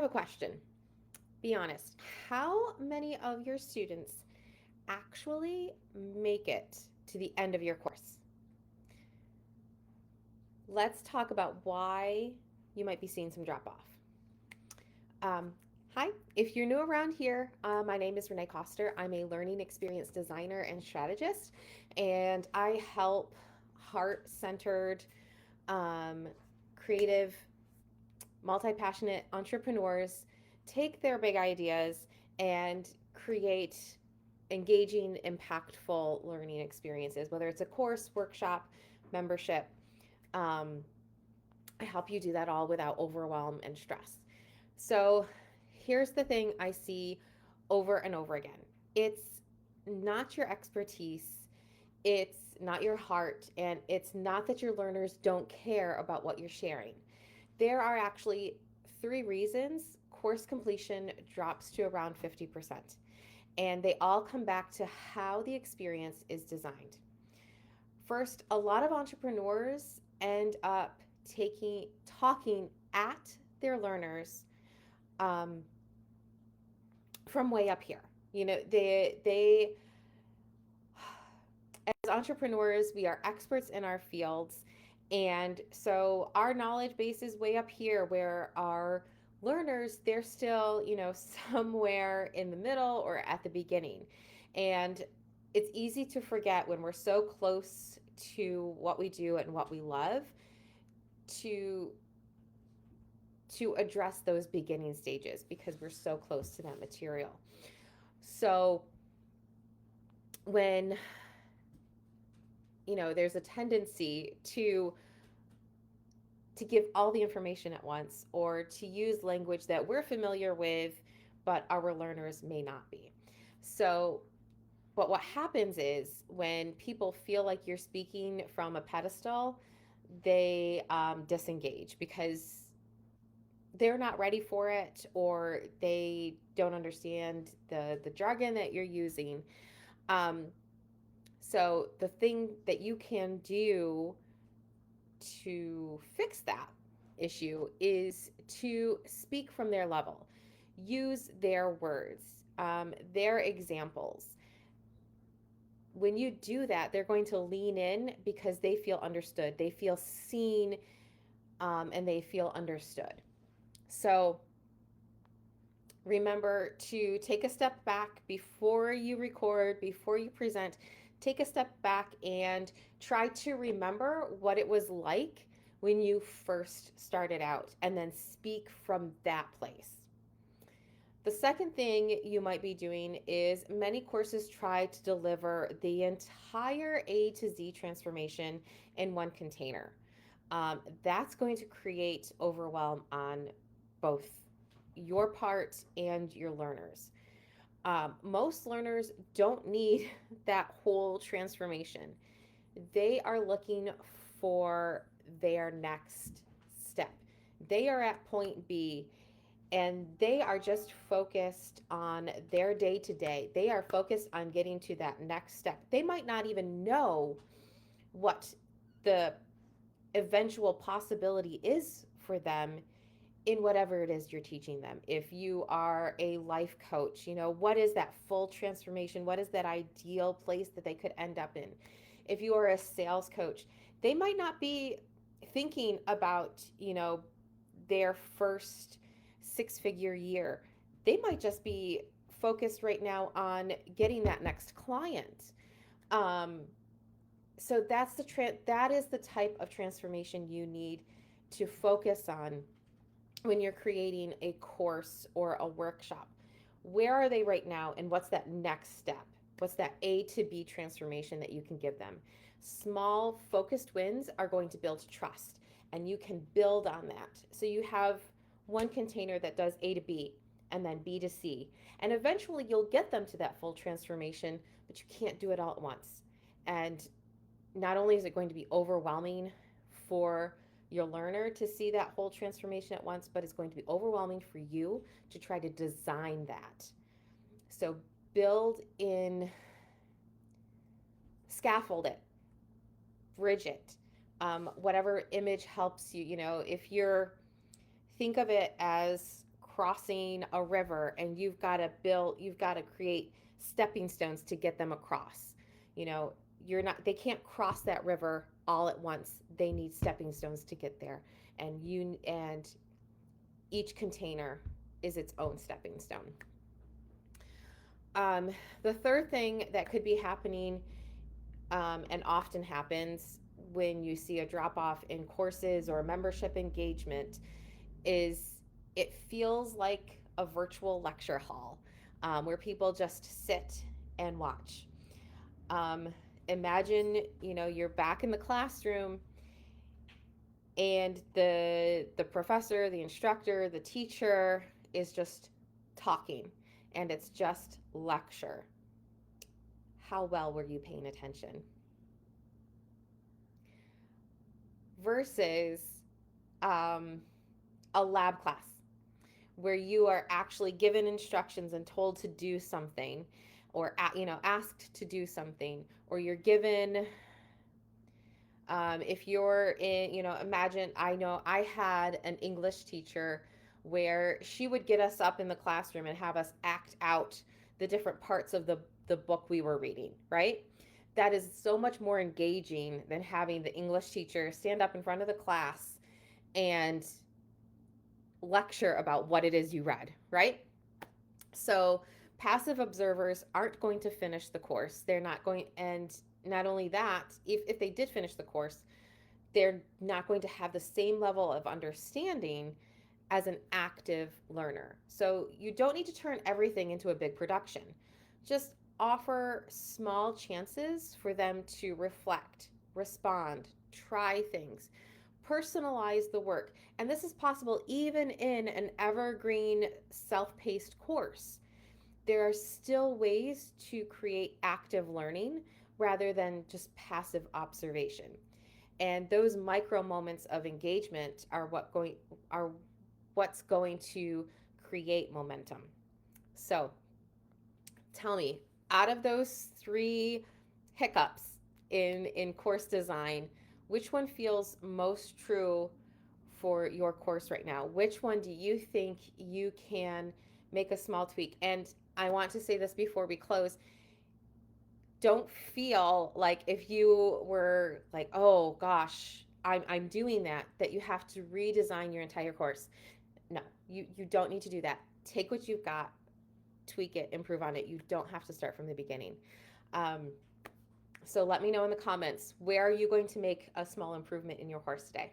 a question. Be honest. How many of your students actually make it to the end of your course? Let's talk about why you might be seeing some drop off. Um, Hi, if you're new around here, my name is Renee Koster. I'm a learning experience designer and strategist, and I help heart centered, um, creative, multi passionate entrepreneurs take their big ideas and create engaging, impactful learning experiences, whether it's a course, workshop, membership. Um, I help you do that all without overwhelm and stress. So here's the thing I see over and over again, it's not your expertise, it's not your heart, and it's not that your learners don't care about what you're sharing. There are actually three reasons course completion drops to around 50%. And they all come back to how the experience is designed. First, a lot of entrepreneurs end up talking at their learners, um, from way up here. They as entrepreneurs, we are experts in our fields. And so our knowledge base is way up here where our learners, they're still, somewhere in the middle or at the beginning. And it's easy to forget when we're so close to what we do and what we love to address those beginning stages because we're so close to that material. So when there's a tendency to give all the information at once or to use language that we're familiar with but our learners may not be. So but what happens is when people feel like you're speaking from a pedestal, they disengage because they're not ready for it or they don't understand the jargon that you're using. um, so the thing that you can do to fix that issue is to speak from their level, use their words, their examples. When you do that, they're going to lean in because they feel understood, they feel seen, and they feel understood. So remember to take a step back before you record, before you present. Take a step back and try to remember what it was like when you first started out, and then speak from that place. The second thing you might be doing is many courses try to deliver the entire A to Z transformation in one container. That's going to create overwhelm on both your part and your learners. Most learners don't need that whole transformation. They are looking for their next step. They are at point B and they are just focused on their day to day. They are focused on getting to that next step. They might not even know what the eventual possibility is for them in whatever it is you're teaching them. If you are a life coach, what is that full transformation? What is that ideal place that they could end up in? If you are a sales coach, they might not be thinking about, their first six-figure year. They might just be focused right now on getting that next client. Um, so that is the type of transformation you need to focus on when you're creating a course or a workshop. Where are they right now, and what's that next step? What's that A to B transformation that you can give them? Small focused wins are going to build trust, and you can build on that. So you have one container that does A to B and then B to C, and eventually you'll get them to that full transformation, but you can't do it all at once. And not only is it going to be overwhelming for your learner to see that whole transformation at once, but it's going to be overwhelming for you to try to design that. So build in, scaffold it, bridge it, whatever image helps you. If you're, think of it as crossing a river and you've got to create stepping stones to get them across. You know, they can't cross that river all at once. They need stepping stones to get there. And each container is its own stepping stone. Um, the third thing that could be happening, and often happens when you see a drop off in courses or membership engagement, is it feels like a virtual lecture hall, where people just sit and watch. Um, Imagine, you're back in the classroom and the professor, the instructor, the teacher is just talking, and it's just lecture. How well were you paying attention? Versus um, a lab class where you are actually given instructions and told to do something, or asked to do something, or you're given, if you're in, imagine, I know I had an English teacher where she would get us up in the classroom and have us act out the different parts of the book we were reading, right? That is so much more engaging than having the English teacher stand up in front of the class and lecture about what it is you read, right? So passive observers aren't going to finish the course. They're not going, and not only that, if they did finish the course, they're not going to have the same level of understanding as an active learner. So you don't need to turn everything into a big production. Just offer small chances for them to reflect, respond, try things, personalize the work. And this is possible even in an evergreen self paced course. There are still ways to create active learning rather than just passive observation. And those micro moments of engagement are what's going to create momentum. So, tell me, out of those three hiccups in course design, which one feels most true for your course right now? Which one do you think you can make a small tweak? And I want to say this before we close. Don't feel like, if you were like, oh gosh, I'm doing that you have to redesign your entire course. No, you don't need to do that. Take what you've got, tweak it, improve on it. You don't have to start from the beginning. So let me know in the comments, where are you going to make a small improvement in your course today?